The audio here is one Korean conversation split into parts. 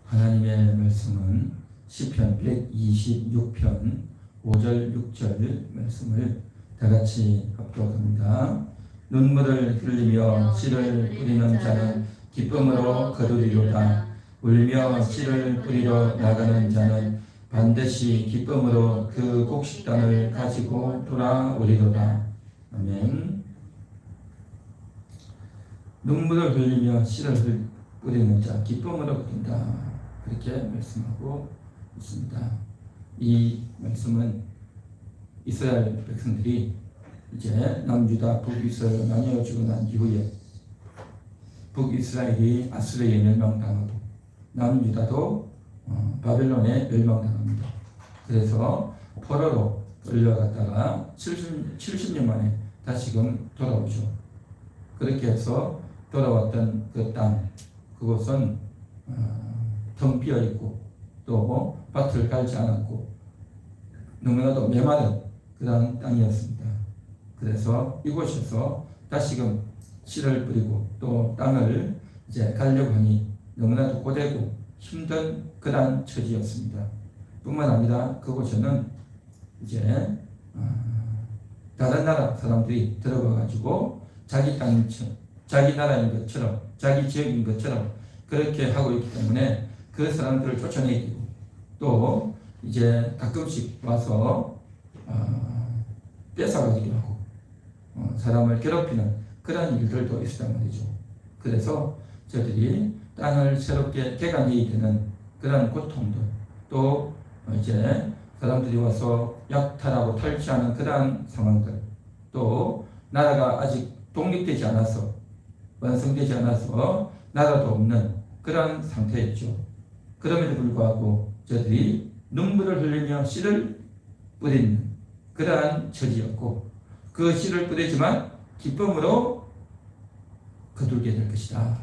하나님의 말씀은 시편 126편 5절 6절 말씀을 다같이 합독합니다. 눈물을 흘리며 씨를 뿌리는 자는 기쁨으로 거두리로다. 울며 씨를 뿌리러 나가는 자는 반드시 기쁨으로 그 곡식단을 가지고 돌아오리로다. 아멘. 눈물을 흘리며 씨를 뿌리는 자 기쁨으로 거둔다. 그렇게 말씀하고 있습니다. 이 말씀은 이스라엘 백성들이 이제 남유다 북이스라엘로 나뉘어지고 난 이후에 북이스라엘이 아수르에 멸망당하고 남유다도 바벨론에 멸망당합니다. 그래서 포로로 끌려갔다가 70년 만에 다시금 돌아오죠. 그렇게 해서 돌아왔던 그 땅, 그곳은 텅 비어 있고 또 밭을 갈지 않았고 너무나도 메마른 그런 땅이었습니다. 그래서 이곳에서 다시금 씨를 뿌리고 또 땅을 이제 가려고 하니 너무나도 고되고 힘든 그런 처지였습니다. 뿐만 아니라 그곳에는 이제 다른 나라 사람들이 들어가 가지고 자기 땅처럼 자기 나라인 것처럼 자기 지역인 것처럼 그렇게 하고 있기 때문에 그 사람들을 쫓아내기고 또 이제 가끔씩 와서 뺏어가기도 하고 사람을 괴롭히는 그런 일들도 있었단 말이죠. 그래서 저들이 땅을 새롭게 개간해야 되는 그런 고통들 또 이제 사람들이 와서 약탈하고 탈취하는 그러한 상황들 또 나라가 아직 독립되지 않아서 완성되지 않아서 나라도 없는 그런 상태였죠. 그럼에도 불구하고 저들이 눈물을 흘리며 씨를 뿌리는 그러한 처지였고 그 씨를 뿌리지만 기쁨으로 거두게 될 것이다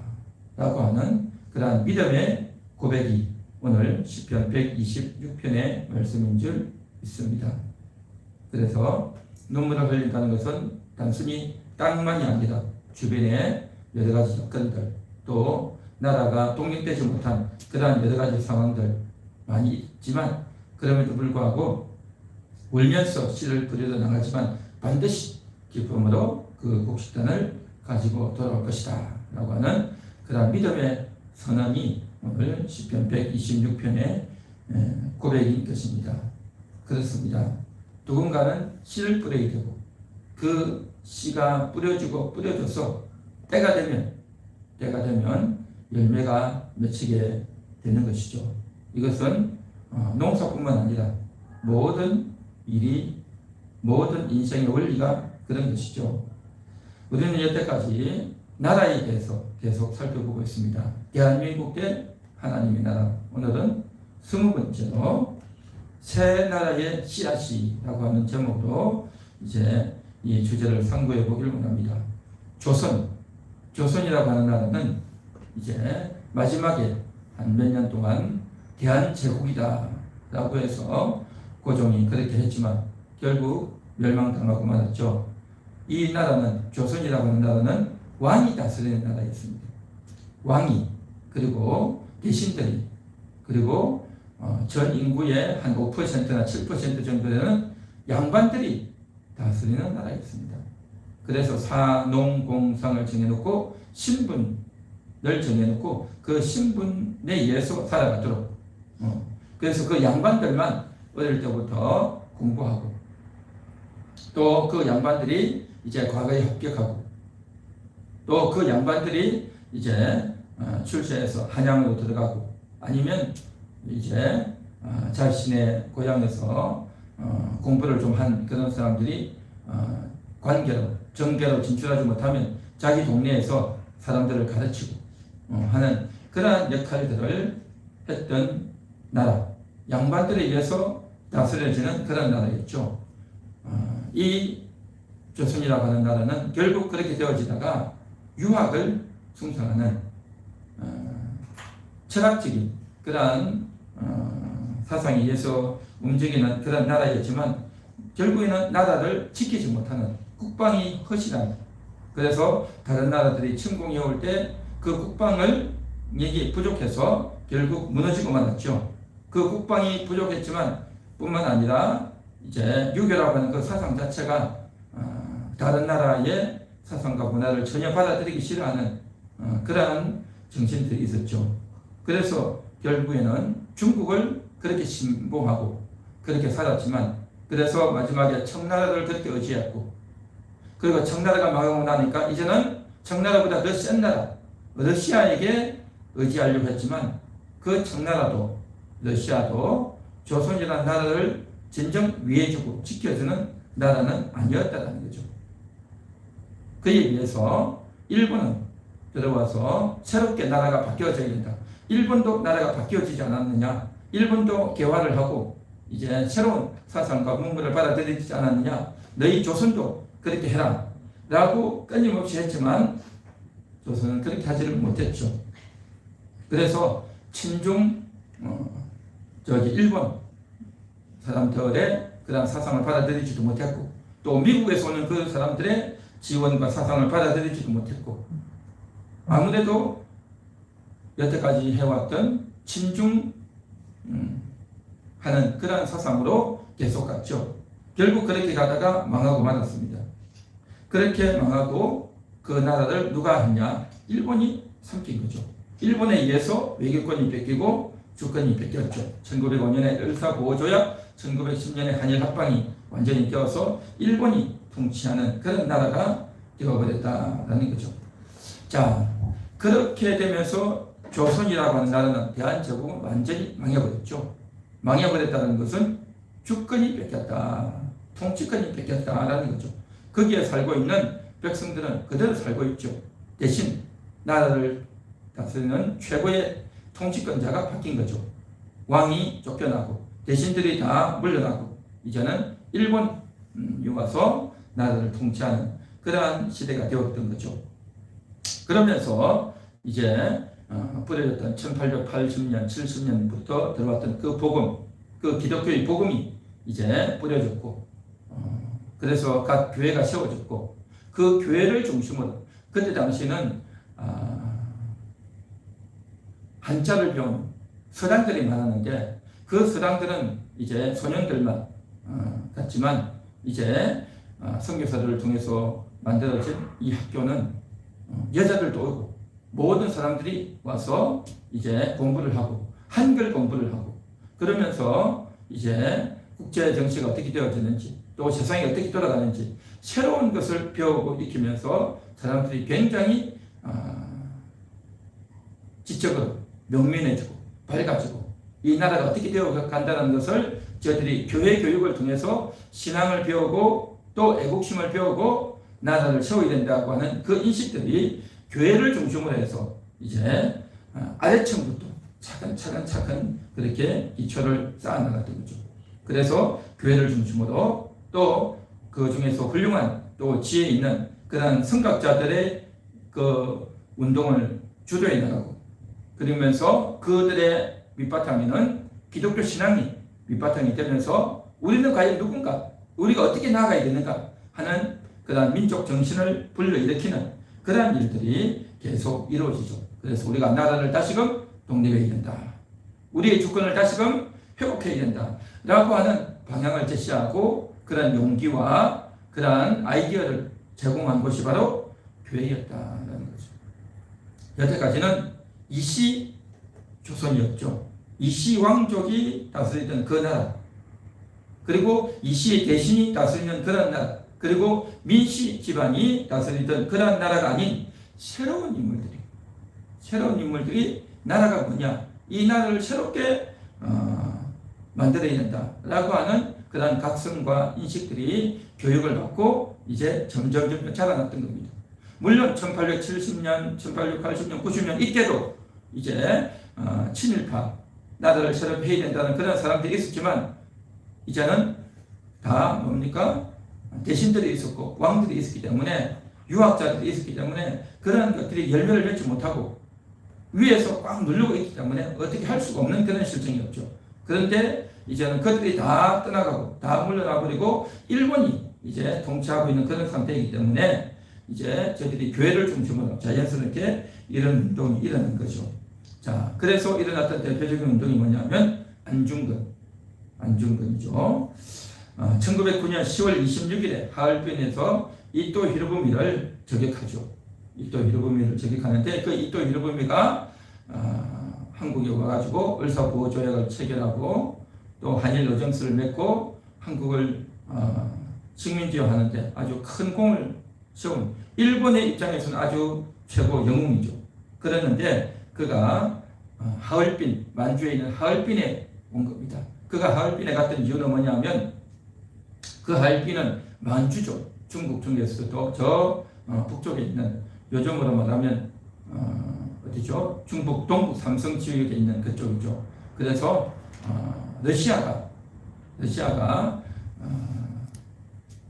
라고 하는 그러한 믿음의 고백이 오늘 시편 126편의 말씀인 줄 믿습니다. 그래서 눈물을 흘린다는 것은 단순히 땅만이 아니라 주변의 여러 가지 여건들 또 나라가 독립되지 못한 그러한 여러 가지 상황들 많이 있지만 그럼에도 불구하고 울면서 씨를 뿌리러 나가지만 반드시 기쁨으로 그 곡식단을 가지고 돌아올 것이다 라고 하는 그러한 믿음의 선언이 오늘 시편 126편의 고백인 것입니다. 그렇습니다. 누군가는 씨를 뿌려야 되고 그 씨가 뿌려져서 때가 되면 열매가 맺히게 되는 것이죠. 이것은 농사뿐만 아니라 모든 일이 모든 인생의 원리가 그런 것이죠. 우리는 여태까지 나라에 대해서 계속 살펴보고 있습니다. 대한민국 대 하나님의 나라. 오늘은 20번째로 새 나라의 씨앗이라고 하는 제목으로 이제 이 주제를 상고해 보기를 원합니다. 조선이라고 하는 나라는 이제 마지막에 한 몇 년 동안 대한제국이다 라고 해서 고종이 그렇게 했지만 결국 멸망당하고 말았죠. 이 나라는 조선이라고 하는 나라는 왕이 다스리는 나라였습니다. 왕이 그리고 대신들이 그리고 전 인구의 한 5%나 7% 정도 되는 양반들이 다스리는 나라였습니다. 그래서 사농공상을 정해놓고 신분을 정해놓고 그 신분에 의해서 살아가도록 그래서 그 양반들만 어릴 때부터 공부하고 또 그 양반들이 이제 과거에 합격하고 또 그 양반들이 이제 출세해서 한양으로 들어가고 아니면 이제 자신의 고향에서 공부를 좀 한 그런 사람들이 관계로 정계로 진출하지 못하면 자기 동네에서 사람들을 가르치고 하는 그러한 역할들을 했던 나라, 양반들에 의해서 다스려지는 그런 나라였죠. 이 조선이라고 하는 나라는 결국 그렇게 되어지다가 유학을 숭상하는 철학적인 그러한 사상에 의해서 움직이는 그런 나라였지만 결국에는 나라를 지키지 못하는 국방이 허실한 그래서 다른 나라들이 침공해 올 때 그 국방을 국방력이 부족해서 결국 무너지고 말았죠. 그 국방이 부족했지만 뿐만 아니라 이제 유교라고 하는 그 사상 자체가 다른 나라의 사상과 문화를 전혀 받아들이기 싫어하는 그러한 정신들이 있었죠. 그래서 결국에는 중국을 그렇게 신봉하고 그렇게 살았지만, 그래서 마지막에 청나라를 그렇게 의지했고, 그리고 청나라가 망하고 나니까 이제는 청나라보다 더 센 나라 러시아에게 의지하려고 했지만, 그 청나라도 러시아도 조선이라는 나라를 진정 위해주고 지켜주는 나라는 아니었다는 거죠. 그에 비해서 일본은 들어와서 새롭게 나라가 바뀌어져야 된다. 일본도 나라가 바뀌어지지 않았느냐? 일본도 개화를 하고 이제 새로운 사상과 문물을 받아들이지 않았느냐? 너희 조선도 그렇게 해라 라고 끊임없이 했지만 조선은 그렇게 하지를 못했죠. 그래서 친중 일본 사람들의 그런 사상을 받아들이지도 못했고, 또 미국에서 오는 그 사람들의 지원과 사상을 받아들이지도 못했고, 아무래도 여태까지 해왔던 친중 하는 그런 사상으로 계속 갔죠. 결국 그렇게 가다가 망하고 말았습니다. 그렇게 망하고 그 나라를 누가 했냐? 일본이 삼킨 거죠. 일본에 의해서 외교권이 뺏기고 주권이 뺏겼죠. 1905년에 을사보호조약, 1910년에 한일합방이 완전히 되어서 일본이 통치하는 그런 나라가 되어버렸다라는 거죠. 자, 그렇게 되면서 조선이라고 하는 나라는 대한제국은 완전히 망해버렸죠. 망해버렸다는 것은 주권이 뺏겼다, 통치권이 뺏겼다라는 거죠. 거기에 살고 있는 백성들은 그대로 살고 있죠. 대신 나라를 다스리는 최고의 통치권자가 바뀐 거죠. 왕이 쫓겨나고 대신들이 다 물러나고 이제는 일본이 와서 나라를 통치하는 그러한 시대가 되었던 거죠. 그러면서 이제 뿌려졌던 1880년, 70년부터 들어왔던 그 복음, 그 기독교의 복음이 이제 뿌려졌고, 그래서 각 교회가 세워졌고, 그 교회를 중심으로 그때 당시는 한자를 배운 서당들이 많았는데, 그 서당들은 이제 소년들만 갔지만 이제 선교사들을 통해서 만들어진 이 학교는 여자들도 오고 모든 사람들이 와서 이제 공부를 하고 한글 공부를 하고, 그러면서 이제 국제 정치가 어떻게 되어지는지 또 세상이 어떻게 돌아가는지 새로운 것을 배우고 익히면서 사람들이 굉장히 지적으로 명민해지고 밝아지고 이 나라가 어떻게 되어간다는 것을 저희들이 교회 교육을 통해서 신앙을 배우고 또 애국심을 배우고 나라를 세워야 된다고 하는 그 인식들이 교회를 중심으로 해서 이제 아래층부터 차근차근 그렇게 기초를 쌓아나갔던 거죠. 그래서 교회를 중심으로 또 그 중에서 훌륭한 또 지혜 있는 그런 선각자들의 그 운동을 주도해 나가고, 그러면서 그들의 밑바탕에는 기독교 신앙이 밑바탕이 되면서 우리는 과연 누군가, 우리가 어떻게 나아가야 되는가 하는 그런 민족 정신을 불러일으키는 그러한 일들이 계속 이루어지죠. 그래서 우리가 나라를 다시금 독립해야 된다, 우리의 주권을 다시금 회복해야 된다 라고 하는 방향을 제시하고 그런 용기와 그러한 아이디어를 제공한 것이 바로 교회였다는 거죠. 여태까지는 이씨 조선이었죠. 이씨 왕족이 다스리던 그 나라, 그리고 이씨의 대신이 다스리는 그런 나라, 그리고 민씨 집안이 다스리던 그런 나라가 아닌 새로운 인물들이 나라가 뭐냐, 이 나라를 새롭게 만들어야 된다라고 하는 그런 각성과 인식들이 교육을 받고 이제 점점 자라났던 겁니다. 물론 1870년, 1880년, 90년 이때도 이제 친일파 나라를 새롭게 해야 된다는 그런 사람들이 있었지만 이제는 다 뭡니까? 대신들이 있었고 왕들이 있었기 때문에, 유학자들이 있었기 때문에 그런 것들이 열매를 맺지 못하고 위에서 꽉 누르고 있기 때문에 어떻게 할 수가 없는 그런 실정이었죠. 그런데 이제는 그들이 다 떠나가고 다 물러나버리고 일본이 이제 통치하고 있는 그런 상태이기 때문에 이제 저희들이 교회를 중심으로 자연스럽게 이런 운동이 일어난 거죠. 자, 그래서 일어났던 대표적인 운동이 뭐냐면 안중근이죠. 1909년 10월 26일에 하얼빈에서 이토 히로부미를 저격하죠. 이토 히로부미를 저격하는데 그 이토 히로부미가 한국에 와가지고 을사보호조약을 체결하고 또 한일 어정스를 맺고 한국을 식민지화하는데 아주 큰 공을 세운 일본의 입장에서는 아주 최고 영웅이죠. 그랬는데 그가 하얼빈, 만주에 있는 하얼빈에 온 겁니다. 그가 하얼빈에 갔던 이유는 뭐냐면 그 하얼빈은 만주죠. 중국 중에서도 저 북쪽에 있는 요즘으로 말하면 어디죠? 중국 동북 삼성 지역에 있는 그쪽이죠. 그래서 러시아가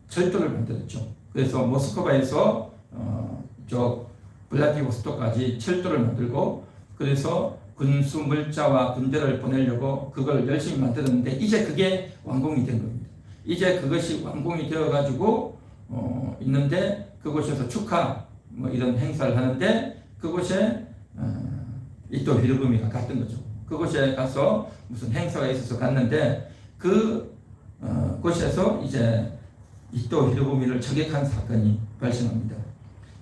철도를 만들었죠. 그래서 모스크바에서 저 블라디보스토크까지 철도를 만들고 그래서 군수 물자와 군대를 보내려고 그걸 열심히 만들었는데 이제 그게 완공이 된 겁니다. 이제 그것이 완공이 되어 가지고 있는데 그곳에서 축하 뭐 이런 행사를 하는데 그곳에 이토 히로부미가 갔던 거죠. 그곳에 가서 무슨 행사가 있어서 갔는데 그 곳에서 이제 이토 히로부미를 저격한 사건이 발생합니다.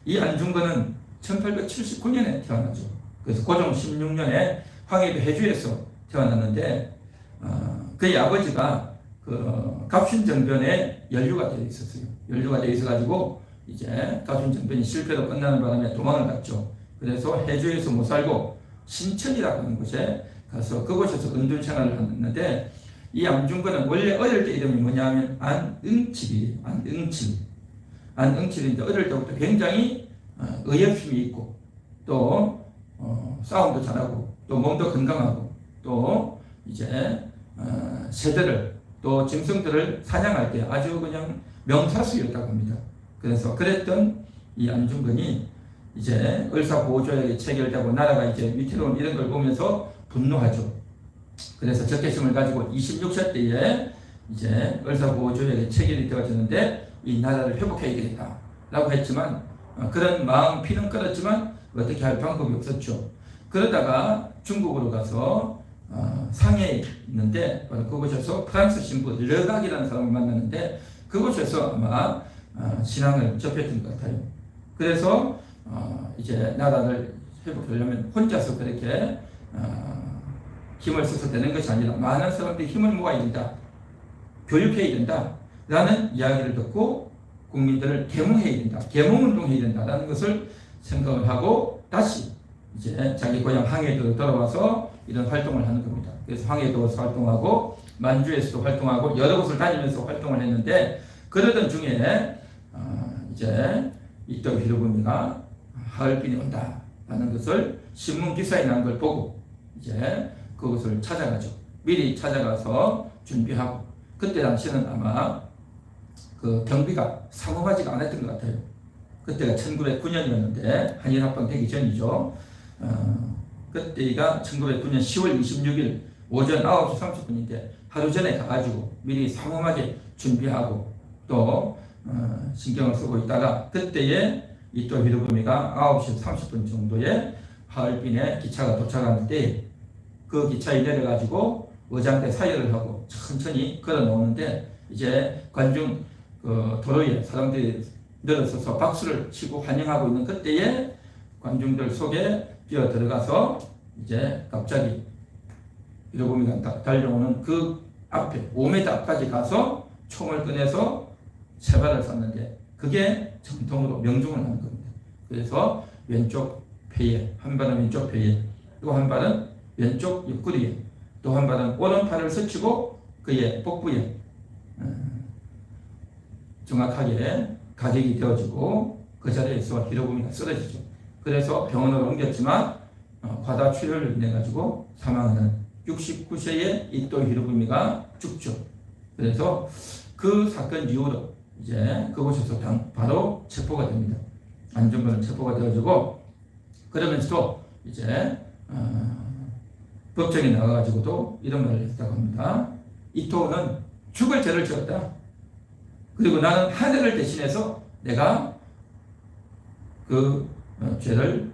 이 안중근은 1879년에 태어나죠. 그래서 고종 16년에 황해도 해주에서 태어났는데 그의 아버지가 그 갑신정변에 연루가 되어 있었어요. 연루가 되어 있어가지고 이제 갑신정변이 실패로 끝나는 바람에 도망을 갔죠. 그래서 해주에서 못 살고 신천이라고 하는 곳에 가서 그곳에서 은둔 생활을 했는데 이 안중근은 원래 어릴 때 이름이 뭐냐면 안응칠이에요. 안응칠인데 어릴 때부터 굉장히 의협심이 있고 또 싸움도 잘하고 또 몸도 건강하고 또 이제 새들을 또 짐승들을 사냥할 때 아주 그냥 명사수였다고 합니다. 그래서 그랬던 이 안중근이 이제 을사보호조약이 체결되고 나라가 이제 위태로운 이런 걸 보면서 분노하죠. 그래서 적개심을 가지고 26세 때에 이제 을사보호조약이 체결이 되어졌는데 이 나라를 회복해야 되겠다 라고 했지만 그런 마음 피는 끓었지만 어떻게 할 방법이 없었죠. 그러다가 중국으로 가서 상해에 있는데 그곳에서 프랑스 신부 르각이라는 사람을 만났는데 그곳에서 아마 신앙을 접했던 것 같아요. 그래서 이제 나라를 회복하려면 혼자서 그렇게 힘을 써서 되는 것이 아니라 많은 사람들이 힘을 모아야 된다. 교육해야 된다. 라는 이야기를 듣고 국민들을 계몽해야 된다. 계몽운동해야 된다라는 것을 생각을 하고 다시 이제 자기 고향 항해도로 돌아와서 이런 활동을 하는 겁니다. 그래서 항해도에서 활동하고 만주에서도 활동하고 여러 곳을 다니면서 활동을 했는데 그러던 중에 이제 이토 히로부미가 하얼빈에 온다라는 것을 신문 기사에 난 걸 보고 이제 그것을 찾아가죠. 미리 찾아가서 준비하고 그때 당시는 아마 그 경비가 상호하지가 않았던 것 같아요. 그때가 1909년이었는데 한일 합방 되기 전이죠. 그때가 1909년 10월 26일 오전 9시 30분인데 하루 전에 가가지고 미리 상호하게 준비하고 또 신경을 쓰고 있다가 그때에 이토 히로부미가 9시 30분 정도에 하얼빈에 기차가 도착하는데 그 기차에 내려가지고 의장대 사열을 하고 천천히 걸어 놓는데 이제 관중 도로에 사람들이 늘어서서 박수를 치고 환영하고 있는 그때에 관중들 속에 뛰어 들어가서 이제 갑자기 히로부미가 달려오는 그 앞에 5m 앞까지 가서 총을 꺼내서 세 발을 쐈는데 그게 정통으로 명중을 하는 겁니다. 그래서 왼쪽 폐에 한 발은 왼쪽 폐에 또 한 발은 왼쪽 옆구리에 또 한 발은 오른팔을 스치고 그의 복부에 정확하게 가격이 되어지고 그 자리에서 히로부미가 쓰러지죠. 그래서 병원으로 옮겼지만 과다 출혈을 인해 가지고 사망하는 69세의 이토 히로부미가 죽죠. 그래서 그 사건 이후로 이제 그곳에서 바로 체포가 됩니다. 안중근은 체포가 되어지고 그러면서도 이제 법정에 나가가지고도 이런 말을 했다고 합니다. 이토는 죽을 죄를 지었다. 그리고 나는 하늘을 대신해서 내가 그 죄를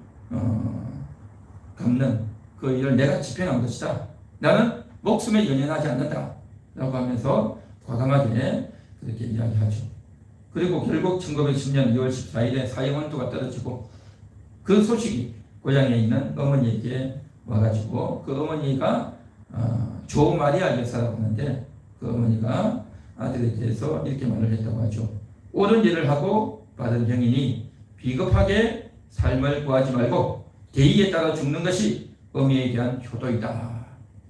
갚는 그 일을 내가 집행한 것이다. 나는 목숨에 연연하지 않는다. 라고 하면서 과감하게 그렇게 이야기하죠. 그리고 결국 1910년 2월 14일에 사형원투가 떨어지고 그 소식이 고향에 있는 어머니에게 와가지고 그 어머니가 조 마리아 여사라고 하는데 그 어머니가 아들에 대해서 이렇게 말을 했다고 하죠. 옳은 일을 하고 받은 형이니 비겁하게 삶을 구하지 말고 대의에 따라 죽는 것이 어미에 대한 효도이다.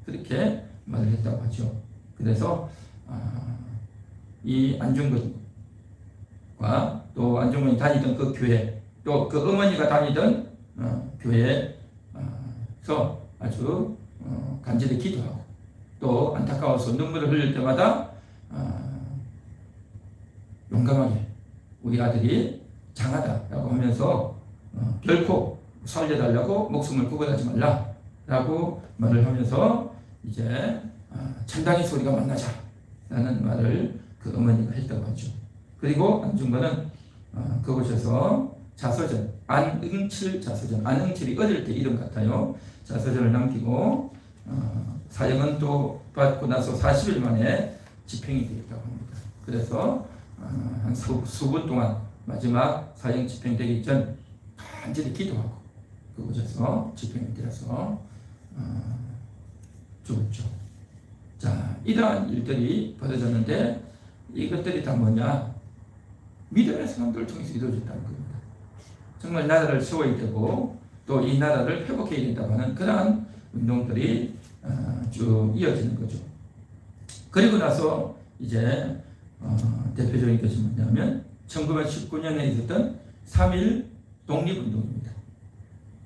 그렇게 말을 했다고 하죠. 그래서 이 안중근과 또 안중근이 다니던 그 교회 또 그 어머니가 다니던 교회에서 아주 간절히 기도하고 또 안타까워서 눈물을 흘릴 때마다 용감하게 우리 아들이 장하다라고 하면서 결코 살려달라고 목숨을 구걸하지 말라라고 말을 하면서 이제 천당의 소리가 만나자라는 말을 그 어머니가 했다고 하죠. 그리고 안중근은 그곳에서 자서전, 안응칠 자서전, 안응칠이 어릴 때 이름 같아요. 자서전을 남기고 사형은 또 받고 나서 40일 만에 집행이 되었다고 합니다. 그래서 한 수분 동안 마지막 사형 집행되기 전 간절히 기도하고 그곳에서 집행이 되어서 죽었죠. 자, 이러한 일들이 벌어졌는데 이것들이 다 뭐냐? 믿음의 사람들을 통해서 이루어졌다는 겁니다. 정말 나라를 세워야 되고 또 이 나라를 회복해야 된다고 하는 그러한 운동들이 쭉 이어지는 거죠. 그리고 나서 이제 대표적인 것이 뭐냐면 1919년에 있었던 3.1 독립운동입니다.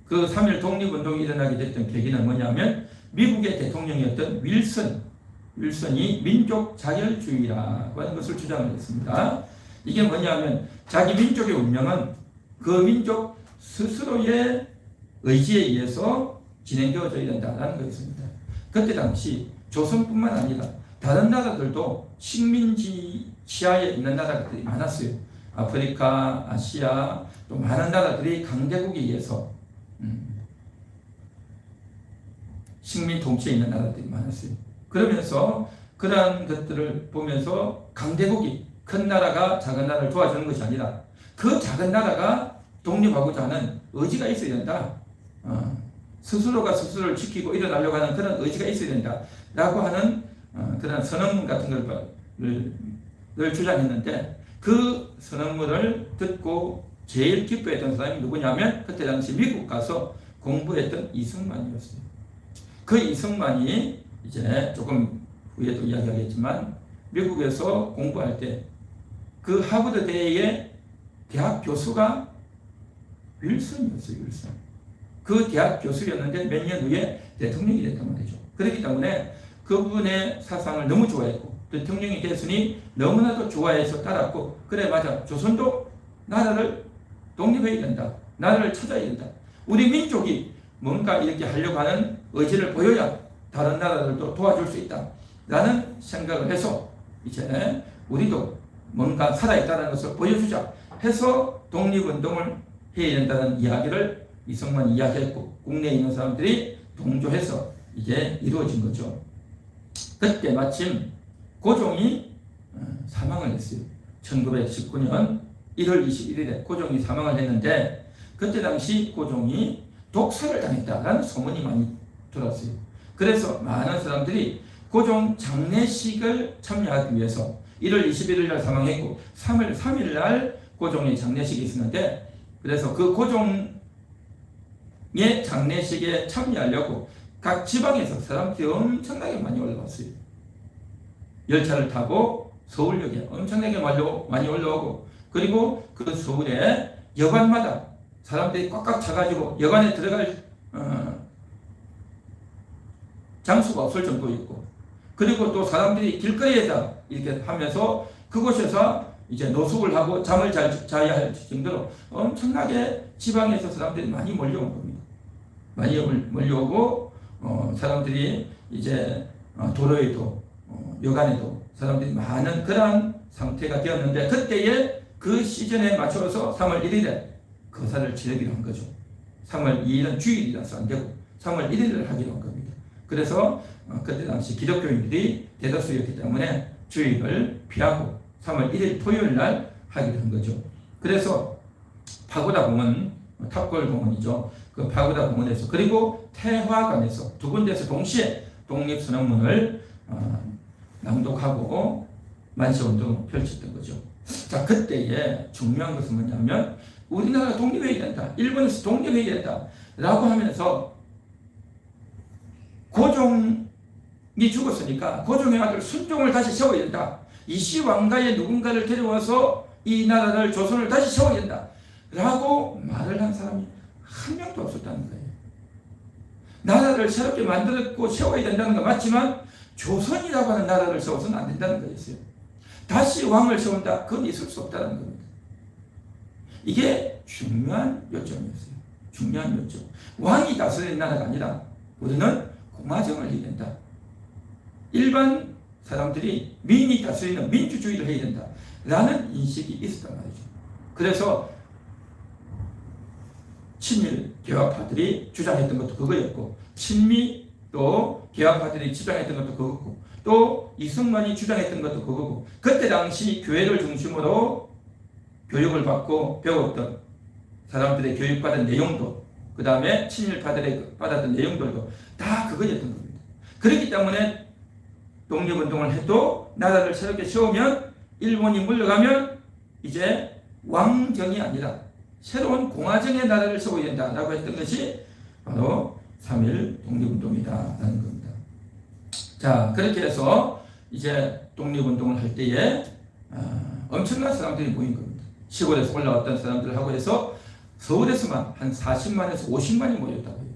그 3.1 독립운동이 일어나게 됐던 계기는 뭐냐면 미국의 대통령이었던 윌슨이 민족 자결주의라고 하는 것을 주장을 했습니다. 이게 뭐냐면 자기 민족의 운명은 그 민족 스스로의 의지에 의해서 진행되어져야 된다는 것입니다. 그때 당시 조선뿐만 아니라 다른 나라들도 식민지 치하에 있는 나라들이 많았어요. 아프리카, 아시아 또 많은 나라들이 강대국에 의해서 식민 통치에 있는 나라들이 많았어요. 그러면서 그러한 것들을 보면서 강대국이 큰 나라가 작은 나라를 도와주는 것이 아니라 그 작은 나라가 독립하고자 하는 의지가 있어야 된다. 스스로가 스스로를 지키고 일어나려고 하는 그런 의지가 있어야 된다. 라고 하는 그런 선언문 같은 걸 주장했는데 그 선언문을 듣고 제일 기뻐했던 사람이 누구냐면 그때 당시 미국 가서 공부했던 이승만이었어요. 그 이승만이 이제 조금 후에도 이야기하겠지만 미국에서 공부할 때 그 하버드 대의 대학 교수가 윌슨이었어요. 윌슨. 그 대학 교수였는데 몇 년 후에 대통령이 됐단 말이죠. 그렇기 때문에 그분의 사상을 너무 좋아했고 대통령이 됐으니 너무나도 좋아해서 따랐고 그래 맞아 조선도 나라를 독립해야 된다. 나라를 찾아야 된다. 우리 민족이 뭔가 이렇게 하려고 하는 의지를 보여야 다른 나라들도 도와줄 수 있다. 라는 생각을 해서 이제 우리도 뭔가 살아있다는 것을 보여주자 해서 독립운동을 해야 된다는 이야기를 이승만이 이야기했고 국내에 있는 사람들이 동조해서 이게 이루어진 거죠. 그때 마침 고종이 사망을 했어요. 1919년 1월 21일에 고종이 사망을 했는데 그때 당시 고종이 독살을 당했다라는 소문이 많이 들었어요. 그래서 많은 사람들이 고종 장례식을 참여하기 위해서 1월 21일 날 사망했고 3월 3일 날 고종의 장례식이 있었는데 그래서 그 고종의 장례식에 참여하려고 각 지방에서 사람들이 엄청나게 많이 올라왔어요. 열차를 타고 서울역에 엄청나게 많이 올라오고 그리고 그 서울에 여관마다 사람들이 꽉꽉 차가지고 여관에 들어갈 장수가 없을 정도였고 그리고 또 사람들이 길거리에다 이렇게 하면서 그곳에서 이제 노숙을 하고 잠을 자야 할 정도로 엄청나게 지방에서 사람들이 많이 몰려온 겁니다. 많이 몰려오고 사람들이 이제 도로에도 여간에도 사람들이 많은 그러한 상태가 되었는데 그때에 그 시즌에 맞춰서 3월 1일에 거사를 지내기로 한 거죠. 3월 2일은 주일이라서 안 되고 3월 1일을 하기로 한 겁니다. 그래서 그때 당시 기독교인들이 대다수였기 때문에 주일을 피하고 3월 1일 토요일 날 하기로 한 거죠. 그래서 파고다 공원, 탑골 공원이죠. 그 파고다 공원에서 그리고 태화관에서 두 군데에서 동시에 독립선언문을 낭독하고 만세운동을 펼쳤던 거죠. 자, 그때에 중요한 것은 뭐냐면 우리나라가 독립해야 된다. 일본에서 독립해야 된다. 라고 하면서 고종이 죽었으니까 고종의 아들 순종을 다시 세워야 된다. 이씨 왕가에 누군가를 데려와서 이 나라를 조선을 다시 세워야 된다. 라고 말을 한 사람이 한 명도 없었다는 거예요. 나라를 새롭게 만들었고 세워야 된다는 건 맞지만 조선이라고 하는 나라를 세워서는 안 된다는 거였어요. 다시 왕을 세운다. 그건 있을 수 없다는 겁니다. 이게 중요한 요점이었어요. 중요한 요점. 왕이 다스리는 나라가 아니라 우리는 공화정을 해야 된다. 일반 사람들이 민이 다스리는 민주주의를 해야 된다. 라는 인식이 있었단 말이죠. 그래서 친일 개화파들이 주장했던 것도 그거였고, 친미 또 개화파들이 주장했던 것도 그거고, 또 이승만이 주장했던 것도 그거고, 그때 당시 교회를 중심으로 교육을 받고 배웠던 사람들의 교육받은 내용도, 그 다음에 친일파들의 받았던 내용들도 다 그거였던 겁니다. 그렇기 때문에 독립운동을 해도 나라를 새롭게 세우면 일본이 물러가면 이제 왕정이 아니라 새로운 공화정의 나라를 세워야 된다라고 했던 것이 바로 3.1 독립운동이다라는 겁니다. 자, 그렇게 해서 이제 독립운동을 할 때에 엄청난 사람들이 모인 겁니다. 시골에서 올라왔던 사람들하고 해서 서울에서만 한 40만에서 50만이 모였다고 해요.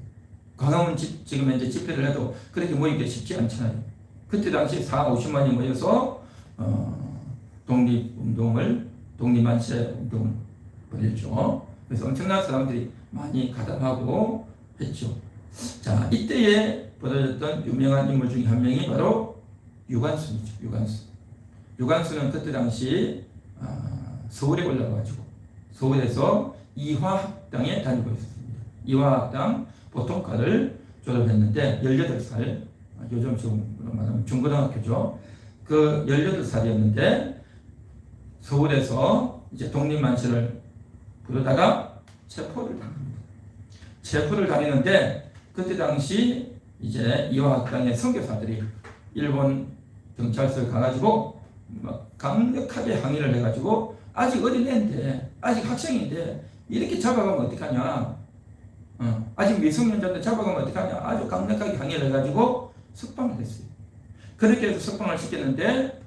광화문 지금 현재 집회를 해도 그렇게 모이기 쉽지 않잖아요. 그때 당시 50만이 모여서 독립만세 운동을 벌였죠. 그래서 엄청난 사람들이 많이 가담하고 했죠. 자, 이때에 벌어졌던 유명한 인물 중에 한 명이 바로 유관순이죠. 유관순은 그때 당시 서울에 올라가가지고 서울에서 이화학당에 다니고 있었습니다. 이화학당 보통과를 졸업했는데 18살, 요즘 지금으로 말하면 중고등학교죠. 그 18살이었는데 서울에서 이제 독립만세를 부르다가 체포를 당합니다. 체포를 당했는데 그때 당시 이제 이화학당의 선교사들이 일본 경찰서에 가가지고 막 강력하게 항의를 해가지고 아직 어린애인데, 아직 학생인데 이렇게 잡아가면 어떡하냐, 아직 미성년자인데 잡아가면 어떡하냐, 아주 강력하게 항의를 해가지고 석방을 했어요. 그렇게 해서 석방을 시켰는데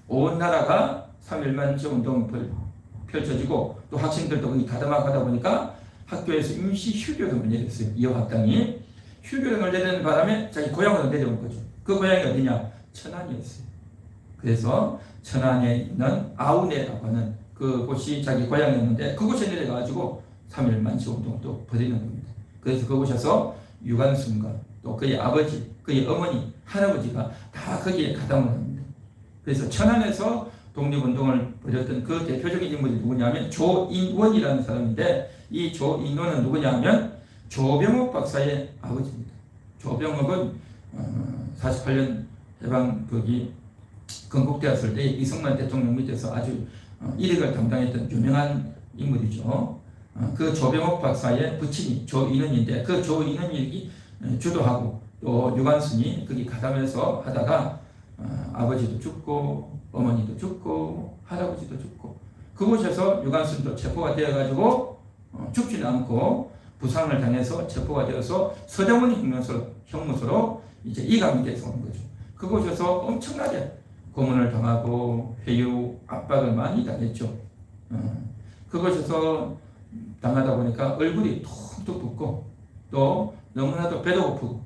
온 나라가 3.1만세 운동이 펼쳐지고 또 학생들도 거기 가담하다 보니까 학교에서 임시 휴교령을 내렸어요. 이화학당이 휴교령을 내리는 바람에 자기 고향으로 내려온 거죠. 그 고향이 어디냐? 천안이었어요. 그래서 천안에 있는 아우네라고 하는 그곳이 자기 고향이었는데 그곳에 내려가지고 3.1만세 운동을 또 벌이는 겁니다. 그래서 그곳에서 유관순과 또 그의 아버지, 그의 어머니, 할아버지가 다 거기에 가담을 합니다. 그래서 천안에서 독립운동을 벌였던 그 대표적인 인물이 누구냐면 조인원이라는 사람인데, 이 조인원은 누구냐면 조병옥 박사의 아버지입니다. 조병옥은 48년 해방 건국되었을 때 이승만 대통령 밑에서 아주 일익을 담당했던 유명한 인물이죠. 그 조병옥 박사의 부친이 조인원인데 그 조인원이 주도하고 또 유관순이 거기 가담해서 하다가 아버지도 죽고 어머니도 죽고 할아버지도 죽고 그곳에서 유관순도 체포가 되어가지고 죽지는 않고 부상을 당해서 체포가 되어서 서대문 형무소로 이제 이감이 돼서 온 거죠. 그곳에서 엄청나게 고문을 당하고 회유, 압박을 많이 당했죠. 그곳에서 당하다 보니까 얼굴이 툭툭 붓고 또 너무나도 배도 고프고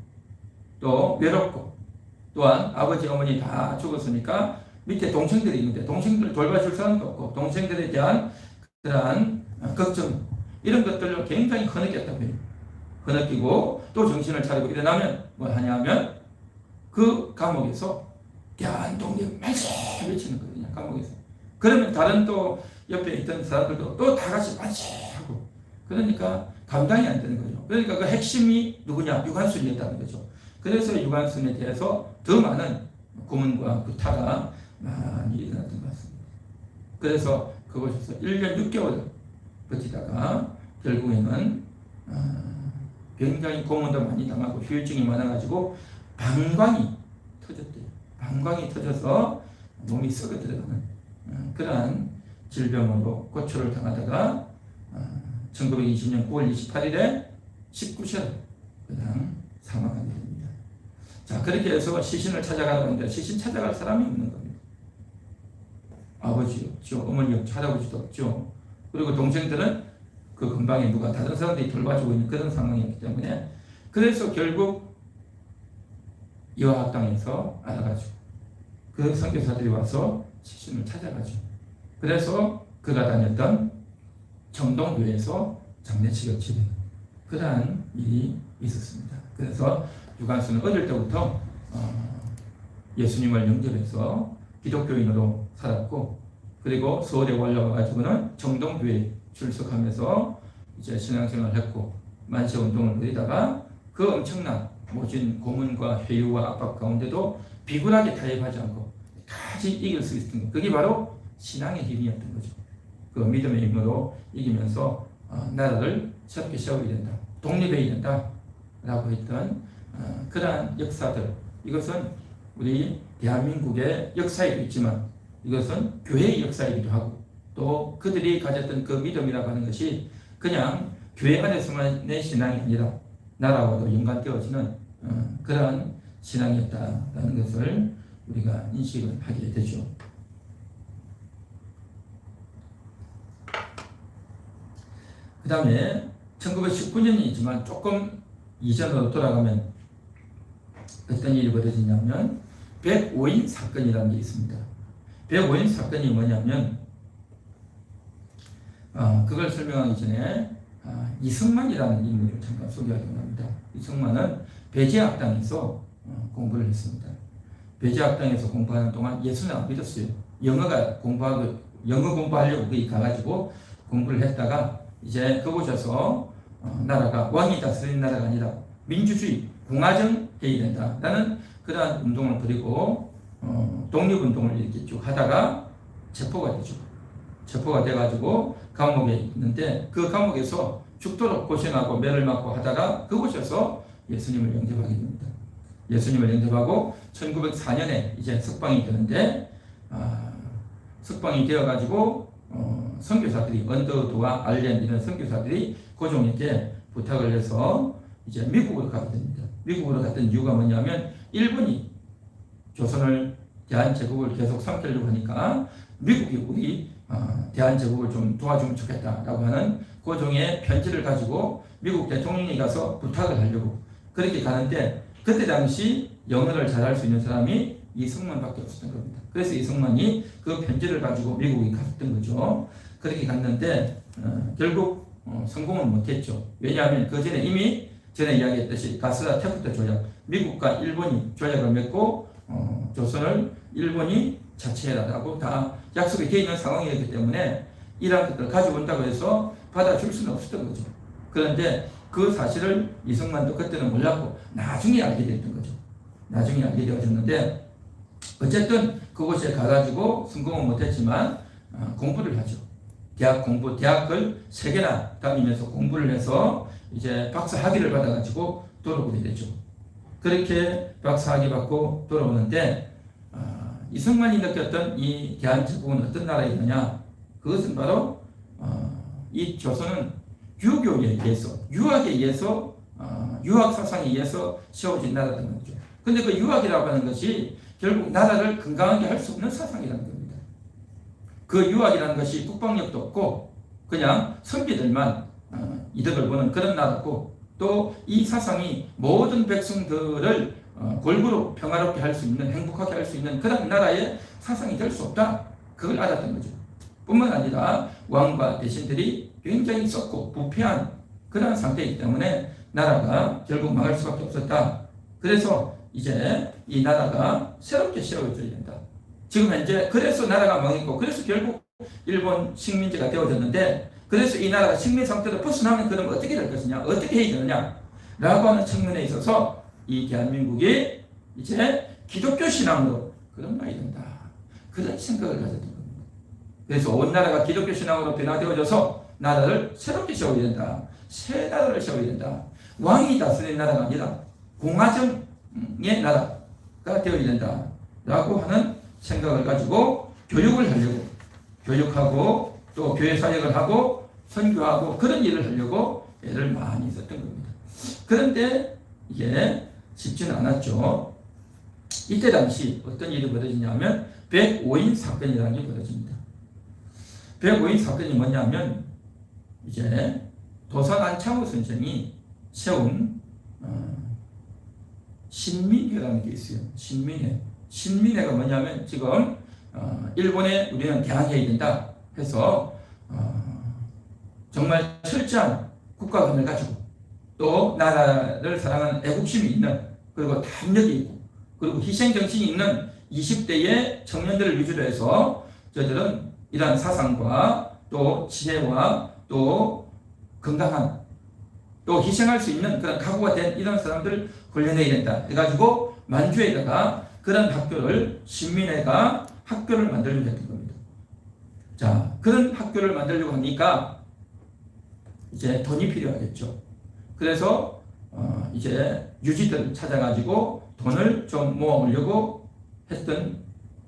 또 외롭고 또한 아버지, 어머니 다 죽었으니까 밑에 동생들이 있는데 동생들 돌봐줄 사람도 없고 동생들에 대한 그러한 걱정 이런 것들로 굉장히 흐느꼈다고 해요. 흐느끼고 또 정신을 차리고 일어나면 뭐 하냐면 그 감옥에서 대한독립 만세 외치는 거거든요. 감옥에서. 그러면 다른 또 옆에 있던 사람들도 또 다 같이 만세하고 그러니까 감당이 안 되는 거죠. 그러니까 그 핵심이 누구냐? 유관순이었다는 거죠. 그래서 유관순에 대해서 더 많은 고문과 구타가 많이 일어났던 것 같습니다. 그래서 그곳에서 1년 6개월 버티다가 결국에는 굉장히 고문도 많이 당하고 후유증이 많아가지고 방광이 터졌대요. 방광이 터져서 몸이 썩어 들어가는 그러한 질병으로 고초를 당하다가 1920년 9월 28일에 19세로 그냥 사망하게 됩니다. 자, 그렇게 해서 시신을 찾아가라고 하는데 시신 찾아갈 사람이 없는 겁니다. 아버지 없죠, 어머니 없죠, 할아버지도 없죠. 그리고 동생들은 그 근방에 누가 다른 사람들이 돌봐주고 있는 그런 상황이었기 때문에 그래서 결국 이화학당에서 알아가지고 그 선교사들이 와서 시신을 찾아가죠. 그래서 그가 다녔던 정동교회에서 장례식을 치르는 그러한 일이 있었습니다. 그래서 유관순은 어릴 때부터 예수님을 영접해서 기독교인으로 살았고 그리고 서울에 올라와가지고는 정동교회 출석하면서 이제 신앙생활을 했고 만세운동을 벌이다가 그 엄청난 모진 고문과 회유와 압박 가운데도 비굴하게 타협하지 않고 끝까지 이길 수 있었던 것. 그게 바로 신앙의 힘이었던 거죠. 그 믿음의 힘으로 이기면서 나라를 새롭게 세워야 된다. 독립해야 된다. 라고 했던 그러한 역사들. 이것은 우리 대한민국의 역사이기도 있지만 이것은 교회의 역사이기도 하고 또 그들이 가졌던 그 믿음이라고 하는 것이 그냥 교회 안에서만의 신앙이 아니라 나라와도 연관되어지는 그러한 신앙이었다라는 것을 우리가 인식을 하게 되죠. 그 다음에 1919년이지만 조금 이전으로 돌아가면 어떤 일이 벌어지냐면 105인 사건이라는 게 있습니다. 105인 사건이 뭐냐면 그걸 설명하기 전에 이승만이라는 인물을 잠깐 소개하려고 합니다. 이승만은 배제학당에서 공부를 했습니다. 배제학당에서 공부하는 동안 예수는 안 믿었어요. 영어 공부하려고 거기 가가지고 공부를 했다가 이제 그곳에서 나라가 왕이 다스리는 나라가 아니라 민주주의, 공화정 해야 된다. 라는 그러한 운동을 벌이고 독립운동을 이렇게 쭉 하다가 체포가 되죠. 체포가 돼가지고 감옥에 있는데 그 감옥에서 죽도록 고생하고 매를 맞고 하다가 그곳에서 예수님을 영접하게 됩니다. 예수님을 영접하고 1904년에 이제 석방이 되는데 석방이 되어가지고 선교사들이 언더우드와 알렌 이런 선교사들이 고종에게 부탁을 해서 이제 미국으로 가게 됩니다. 미국으로 갔던 이유가 뭐냐면 일본이 조선을 대한제국을 계속 삼키려고 하니까 미국이 우리 대한제국을 좀 도와주면 좋겠다라고 하는 고종의 편지를 가지고 미국 대통령이 가서 부탁을 하려고 그렇게 가는데 그때 당시 영어를 잘할 수 있는 사람이 이승만밖에 없었던 겁니다. 그래서 이승만이 그 편지를 가지고 미국에 갔던 거죠. 그렇게 갔는데 결국 성공은 못했죠. 왜냐하면 그 전에 이미 전에 이야기했듯이 가스라 테프트 조약, 미국과 일본이 조약을 맺고 조선을 일본이 자치해라라고 다 약속이 되어 있는 상황이었기 때문에 이러한 것들을 가져온다고 해서 받아줄 수는 없었던 거죠. 그런데 그 사실을 이승만도 그때는 몰랐고 나중에 알게 됐던 거죠. 나중에 알게 되어졌는데 어쨌든 그곳에 가가지고 성공은 못했지만 공부를 하죠. 대학을 3개나 다니면서 공부를 해서 이제 박사 학위를 받아가지고 돌아오게 되죠. 그렇게 박사 학위 받고 돌아오는데 이승만이 느꼈던 이 대한제국은 어떤 나라이느냐? 그것은 바로 이 조선은 유교에 의해서 유학에 의해서 유학 사상에 의해서 세워진 나라라는 거죠. 근데 그 유학이라고 하는 것이 결국 나라를 건강하게 할 수 없는 사상이라는 겁니다. 그 유학이라는 것이 국방력도 없고 그냥 선비들만 이득을 보는 그런 나라고 또 이 사상이 모든 백성들을 골고루 평화롭게 할 수 있는 행복하게 할 수 있는 그런 나라의 사상이 될 수 없다. 그걸 알았던 거죠. 뿐만 아니라 왕과 대신들이 굉장히 썩고 부패한 그런 상태이기 때문에 나라가 결국 망할 수밖에 없었다. 그래서 이제 이 나라가 새롭게 세워져야 된다. 지금 현재 그래서 나라가 망했고 그래서 결국 일본 식민지가 되어졌는데 그래서 이 나라가 식민 상태로 벗어나면 그러면 어떻게 될 것이냐, 어떻게 해야 되느냐 라고 하는 측면에 있어서 이 대한민국이 이제 기독교 신앙으로 그런 말이 된다, 그런 생각을 가졌던 겁니다. 그래서 온 나라가 기독교 신앙으로 변화되어져서 나라를 새롭게 세워야 된다, 새 나라를 세워야 된다, 왕이 다스리는 나라가 아니라 공화정의 나라가 되어야 된다 라고 하는 생각을 가지고 교육을 하려고, 교육하고 또 교회 사역을 하고 선교하고 그런 일을 하려고 애를 많이 썼던 겁니다. 그런데 이게 쉽지는 않았죠. 이때 당시 어떤 일이 벌어지냐면 105인 사건이라는 게 벌어집니다. 105인 사건이 뭐냐면 이제 도산 안창호 선생이 세운 신민회라는 게 있어요. 신민회. 신민회가 뭐냐면 지금 일본에 우리는 대항해야 된다 해서 정말 철저한 국가관을 가지고 또 나라를 사랑하는 애국심이 있는, 그리고 탐욕이 있고, 그리고 희생정신이 있는 20대의 청년들을 위주로 해서 저들은 이러한 사상과 또 지혜와 또 건강한 또 희생할 수 있는 그런 각오가 된 이런 사람들을 훈련해야 된다 해가지고 만주에다가 그런 학교를, 신민회가 학교를 만들려고 했던 겁니다. 자, 그런 학교를 만들려고 하니까 이제 돈이 필요하겠죠. 그래서 이제 유지들을 찾아가지고 돈을 좀 모으려고 했던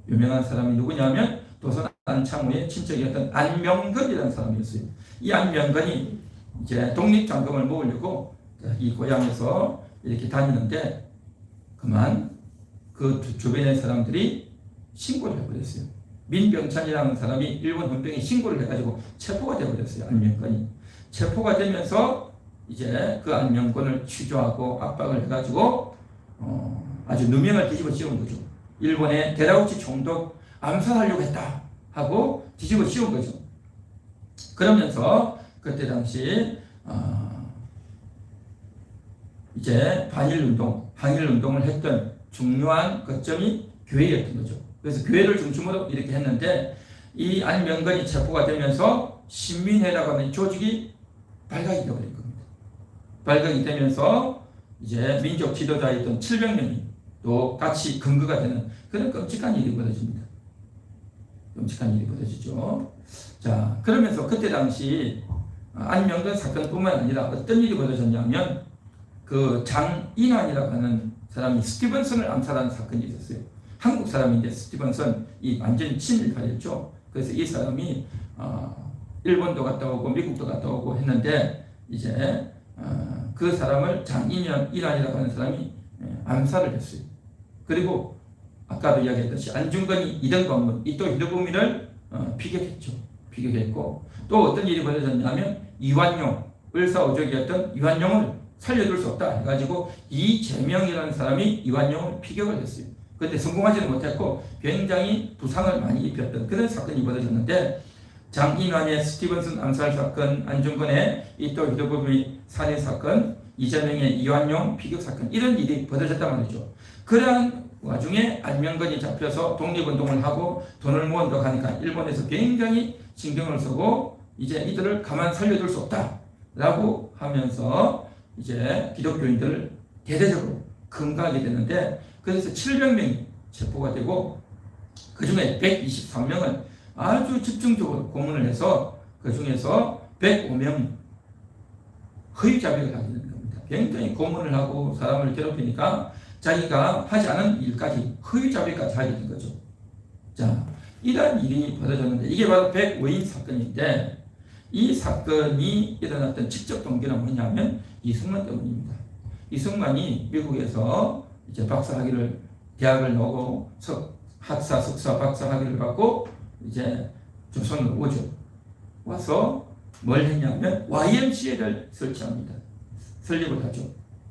유명한 사람이 누구냐면 도선 안창호의 친척이었던 안명근이라는 사람이었어요. 이 안명근이 이제 독립장금을 모으려고 이 고향에서 이렇게 다니는데 그만 그 주변의 사람들이 신고를 해버렸어요. 민병찬이라는 사람이 일본 헌병에 신고를 해가지고 체포가 되어버렸어요. 안명근이 체포가 되면서 이제 그 안명근을 취조하고 압박을 해가지고 아주 누명을 뒤집어 씌운 거죠. 일본의 데라우치 총독 암살하려고 했다 하고 뒤집어 씌운 거죠. 그러면서 그때 당시 이제 항일운동을 했던 중요한 거점이 교회였던 거죠. 그래서 교회를 중심으로 이렇게 했는데 이 안명근이 체포가 되면서 신민회라고 하는 조직이 발각이 되어버린 겁니다. 발각이 되면서 이제 민족 지도자였던 700명이 또 같이 근거가 되는 그런 끔찍한 일이 벌어집니다. 끔찍한 일이 벌어지죠. 자, 그러면서 그때 당시 안명근 사건뿐만 아니라 어떤 일이 벌어졌냐면 그 장인환이라고 하는 사람이 스티븐슨을 암살하는 사건이 있었어요. 한국 사람인데 스티븐슨 이 완전 친일파였죠. 그래서 이 사람이 일본도 갔다 오고 미국도 갔다 오고 했는데 이제 그 사람을 장인환이라고 하는 사람이 암살을 했어요. 그리고 아까도 이야기했듯이 안중근이 이등건문 이토 히로부미를 피격했죠. 피격했고 또 어떤 일이 벌어졌냐면 이완용, 을사오적이었던 이완용을 살려둘 수 없다 해가지고 이재명이라는 사람이 이완용을 피격을 했어요. 그런데 성공하지는 못했고 굉장히 부상을 많이 입혔던 그런 사건이 벌어졌는데 장인환의 스티븐슨 암살 사건, 안중근의 이토 히로부미 살해 사건, 이재명의 이완용 피격 사건 이런 일이 벌어졌단 말이죠. 그러한 와중에 안명근이 잡혀서 독립운동을 하고 돈을 모은다고 하니까 일본에서 굉장히 신경을 쓰고 이제 이들을 가만 살려둘 수 없다라고 하면서 이제 기독교인들을 대대적으로 금가하게 되는데 그래서 700명이 체포가 되고 그 중에 123명은 아주 집중적으로 고문을 해서 그 중에서 105명 허위자백을 하게 되는 겁니다. 굉장히 고문을 하고 사람을 괴롭히니까 자기가 하지 않은 일까지 허위자백까지 하게 된 거죠. 자, 이런 일이 벌어졌는데 이게 바로 105인 사건인데 이 사건이 일어났던 직접 동기는 뭐냐면 이승만 때문입니다. 이승만이 미국에서 이제 박사학위를 대학을 나오고 학사, 석사, 박사 학위를 받고 이제 조선으로 오죠. 와서 뭘 했냐면 YMCA를 설치합니다. 설립을 하죠.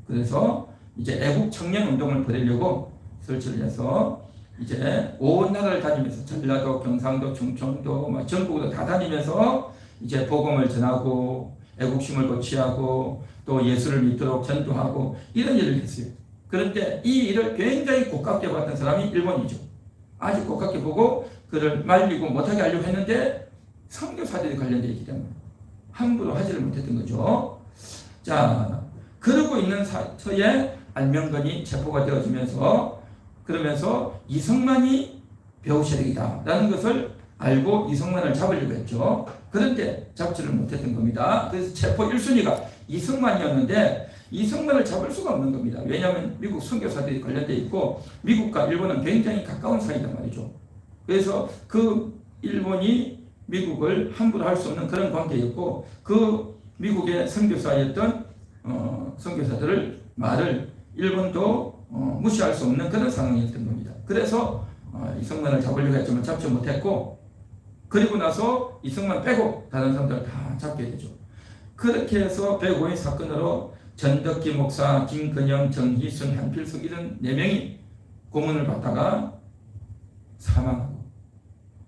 그래서 이제 애국 청년 운동을 벌이려고 설치를 해서 이제 온 나라를 다니면서 전라도, 경상도, 충청도, 막 전국으로 다 다니면서 이제 복음을 전하고 애국심을 고취하고 또 예수를 믿도록 전도하고 이런 일을 했어요. 그런데 이 일을 굉장히 고깝게 봤던 사람이 일본이죠. 아주 고깝게 보고 그를 말리고 못하게 하려고 했는데 선교사들이 관련되어 있기 때문에 함부로 하지를 못했던 거죠. 자, 그러고 있는 터에 안명건이 체포가 되어지면서 그러면서 이승만이 배후세력이다라는 것을 알고 이승만을 잡으려고 했죠. 그런데 잡지를 못했던 겁니다. 그래서 체포 1순위가 이승만이었는데 이승만을 잡을 수가 없는 겁니다. 왜냐하면 미국 선교사들이 관련되어 있고 미국과 일본은 굉장히 가까운 사이단 말이죠. 그래서 그 일본이 미국을 함부로 할 수 없는 그런 관계였고 그 미국의 선교사였던 선교사들을 말을 일본도 무시할 수 없는 그런 상황이었던 겁니다. 그래서 이승만을 잡으려고 했지만 잡지 못했고 그리고 나서 이승만 빼고 다른 사람들 다 잡게 되죠. 그렇게 해서 105인 사건으로 전덕기 목사, 김근영, 정희순, 한필숙 이런 4명이 고문을 받다가 사망하고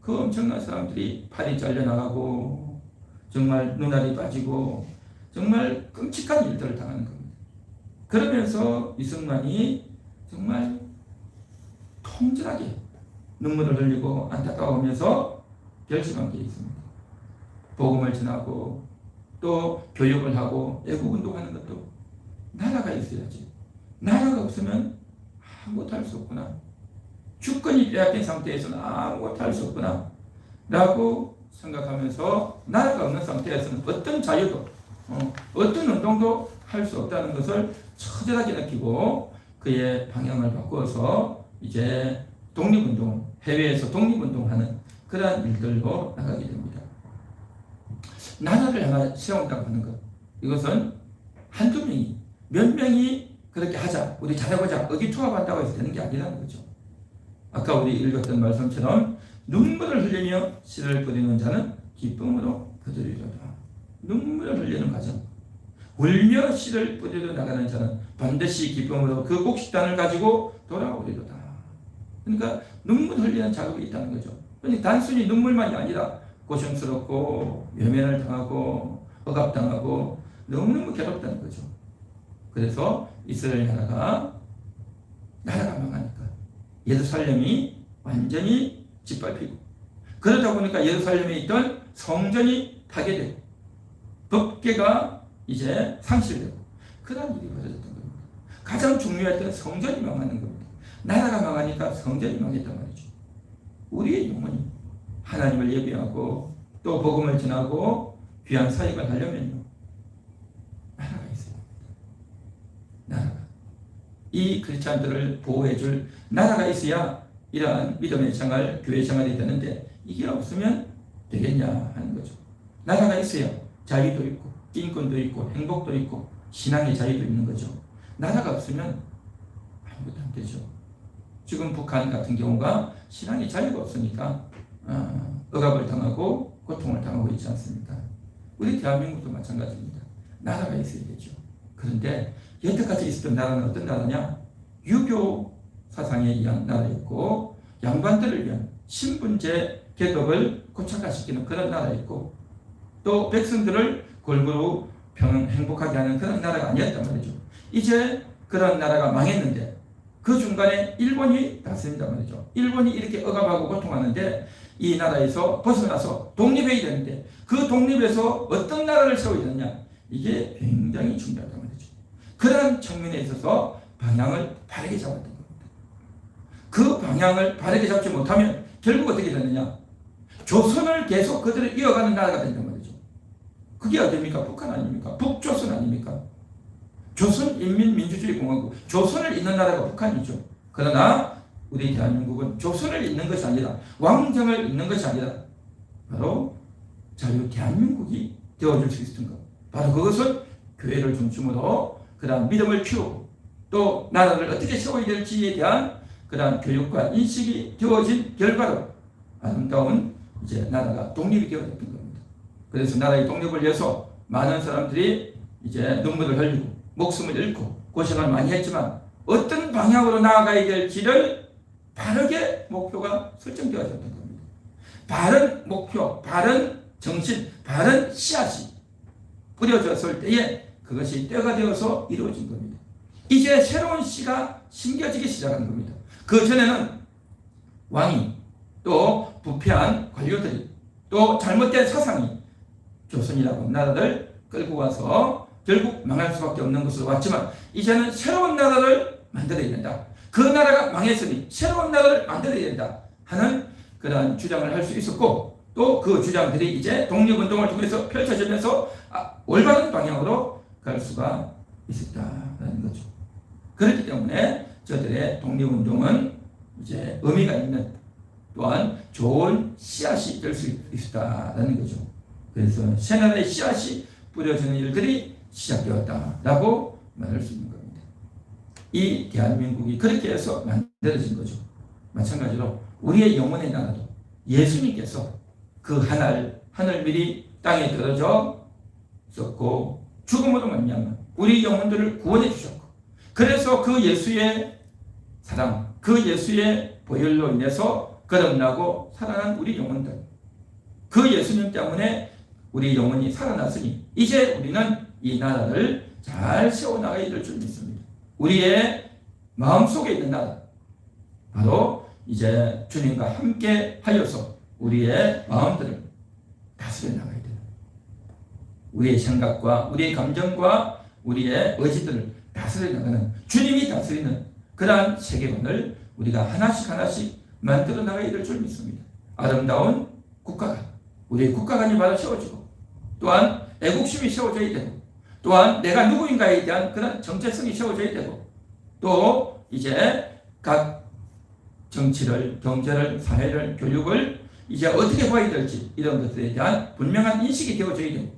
그 엄청난 사람들이 팔이 잘려나가고 정말 눈알이 빠지고 정말 끔찍한 일들을 당하는 겁니다. 그러면서 이승만이 정말 통절하게 눈물을 흘리고 안타까워하면서 결심한 게 있습니다. 복음을 전하고 또 교육을 하고 애국운동하는 것도 나라가 있어야지. 나라가 없으면 아무것도 할 수 없구나. 주권이 빼앗긴 상태에서는 아무것도 할 수 없구나 라고 생각하면서 나라가 없는 상태에서는 어떤 자유도 어떤 운동도 할 수 없다는 것을 처절하게 느끼고 그의 방향을 바꾸어서 이제 독립운동, 해외에서 독립운동하는 그러한 일들로 나가게 됩니다. 나라를 하나 세운다고 하는 것, 이것은 한두 명이, 몇 명이 그렇게 하자, 우리 잘해보자, 의기투합한다고 해서 되는 게 아니라는 거죠. 아까 우리 읽었던 말씀처럼 눈물을 흘리며 씨를 뿌리는 자는 기쁨으로 거두리로다. 눈물을 흘리는 과정, 울며 씨를 뿌리러 나가는 자는 반드시 기쁨으로 그 곡식단을 가지고 돌아오리로다. 그러니까 눈물 흘리는 작업이 있다는 거죠. 그러니까 단순히 눈물만이 아니라 고생스럽고 외면을 당하고 억압당하고 너무너무 괴롭다는 거죠. 그래서 이스라엘 나라가 망하니까 예루살렘이 완전히 짓밟히고 그러다 보니까 예루살렘에 있던 성전이 파괴되고 법궤가 이제 상실되고 그런 일이 벌어졌던 겁니다. 가장 중요했던 성전이 망하는 겁니다. 나라가 망하니까 성전이 망했단 말이죠. 우리의 영혼이 하나님을 예배하고 또 복음을 전하고 귀한 사역을 하려면요, 나라가 있어야 합니다. 나라가, 이 크리스찬들을 보호해줄 나라가 있어야 이러한 믿음의 생활, 교회 생활이 되는데 이게 없으면 되겠냐 하는 거죠. 나라가 있어야 자유도 있고 인권도 있고 행복도 있고 신앙의 자유도 있는 거죠. 나라가 없으면 아무것도 안 되죠. 지금 북한 같은 경우가 신앙의 자유가 없으니까 억압을 당하고 고통을 당하고 있지 않습니까? 우리 대한민국도 마찬가지입니다. 나라가 있어야겠죠. 그런데 여태까지 있었던 나라는 어떤 나라냐? 유교 사상에 의한 나라였고 양반들을 위한 신분제 계급을 고착화시키는 그런 나라였고 또 백성들을 골고루 행복하게 하는 그런 나라가 아니었단 말이죠. 이제 그런 나라가 망했는데 그 중간에 일본이 다스린단 말이죠. 일본이 이렇게 억압하고 고통하는데 이 나라에서 벗어나서 독립해야 되는데 그 독립에서 어떤 나라를 세워야 되느냐, 이게 굉장히 중요하단 말이죠. 그런 측면에 있어서 방향을 바르게 잡았던 겁니다. 그 방향을 바르게 잡지 못하면 결국 어떻게 되느냐, 조선을 계속 그대로 이어가는 나라가 된단 말이죠. 그게 어디입니까? 북한 아닙니까? 북조선 아닙니까? 조선인민민주주의공화국, 조선을 잇는 나라가 북한이죠. 그러나 우리 대한민국은 조선을 잇는 것이 아니라 왕정을 잇는 것이 아니라 바로 자유 대한민국이 되어줄 수 있었던 것, 바로 그것은 교회를 중심으로 그러한 믿음을 키우고 또 나라를 어떻게 세워야 될지에 대한 그러한 교육과 인식이 되어진 결과로 아름다운 이제 나라가 독립이 되어졌던 겁니다. 그래서 나라의 독립을 위해서 많은 사람들이 이제 눈물을 흘리고 목숨을 잃고 고생을 많이 했지만 어떤 방향으로 나아가야 될지를 바르게 목표가 설정되어졌던 겁니다. 바른 목표, 바른 정신, 바른 씨앗이 뿌려졌을 때에 그것이 때가 되어서 이루어진 겁니다. 이제 새로운 씨가 심겨지기 시작한 겁니다. 그 전에는 왕이 또 부패한 관료들이 또 잘못된 사상이 조선이라고 나라를 끌고 와서 결국 망할 수밖에 없는 것으로 왔지만 이제는 새로운 나라를 만들어야 된다. 그 나라가 망했으니 새로운 나라를 만들어야 된다 하는 그러한 주장을 할 수 있었고 또 그 주장들이 이제 독립운동을 통해서 펼쳐지면서 올바른 방향으로 갈 수가 있었다라는 거죠. 그렇기 때문에 저들의 독립운동은 이제 의미가 있는 또한 좋은 씨앗이 될 수 있었다라는 거죠. 그래서 새나라의 씨앗이 뿌려지는 일들이 시작되었다라고 말할 수 있는 겁니다. 이 대한민국이 그렇게 해서 만들어진 거죠. 마찬가지로 우리의 영혼의 나라도 예수님께서 그 하늘밀이 땅에 떨어져 있었고 죽음으로 말미암아 우리 영혼들을 구원해 주셨고 그래서 그 예수의 사랑, 그 예수의 보혈로 인해서 거듭나고 살아난 우리 영혼들, 그 예수님 때문에 우리 영혼이 살아났으니 이제 우리는 이 나라를 잘 세워나가야 될 줄 믿습니다. 우리의 마음속에 있는 나라, 바로 이제 주님과 함께 하여서 우리의 마음들을 다스려 나가야 돼요. 우리의 생각과 우리의 감정과 우리의 의지들을 다스려 나가는, 주님이 다스리는 그러한 세계관을 우리가 하나씩 만들어 나가야 될 줄 믿습니다. 아름다운 국가관, 우리의 국가관이 바로 세워지고 또한 애국심이 세워져야 되고 또한 내가 누구인가에 대한 그런 정체성이 세워져야 되고 또 이제 각 정치를, 경제를, 사회를, 교육을 이제 어떻게 봐야 될지 이런 것들에 대한 분명한 인식이 되어져야 되고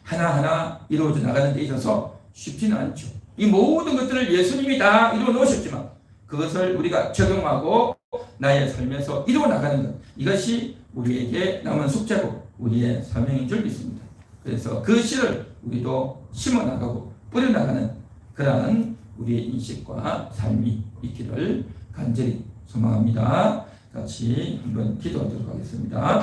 하나하나 이루어져 나가는 데 있어서 쉽지는 않죠. 이 모든 것들을 예수님이 다 이루어 놓으셨지만 그것을 우리가 적용하고 나의 삶에서 이루어 나가는 것, 이것이 우리에게 남은 숙제고 우리의 사명인 줄 믿습니다. 그래서 그 씨를 우리도 심어 나가고 뿌려 나가는 그러한 우리의 인식과 삶이 있기를 간절히 소망합니다. 같이 한번 기도하도록 하겠습니다.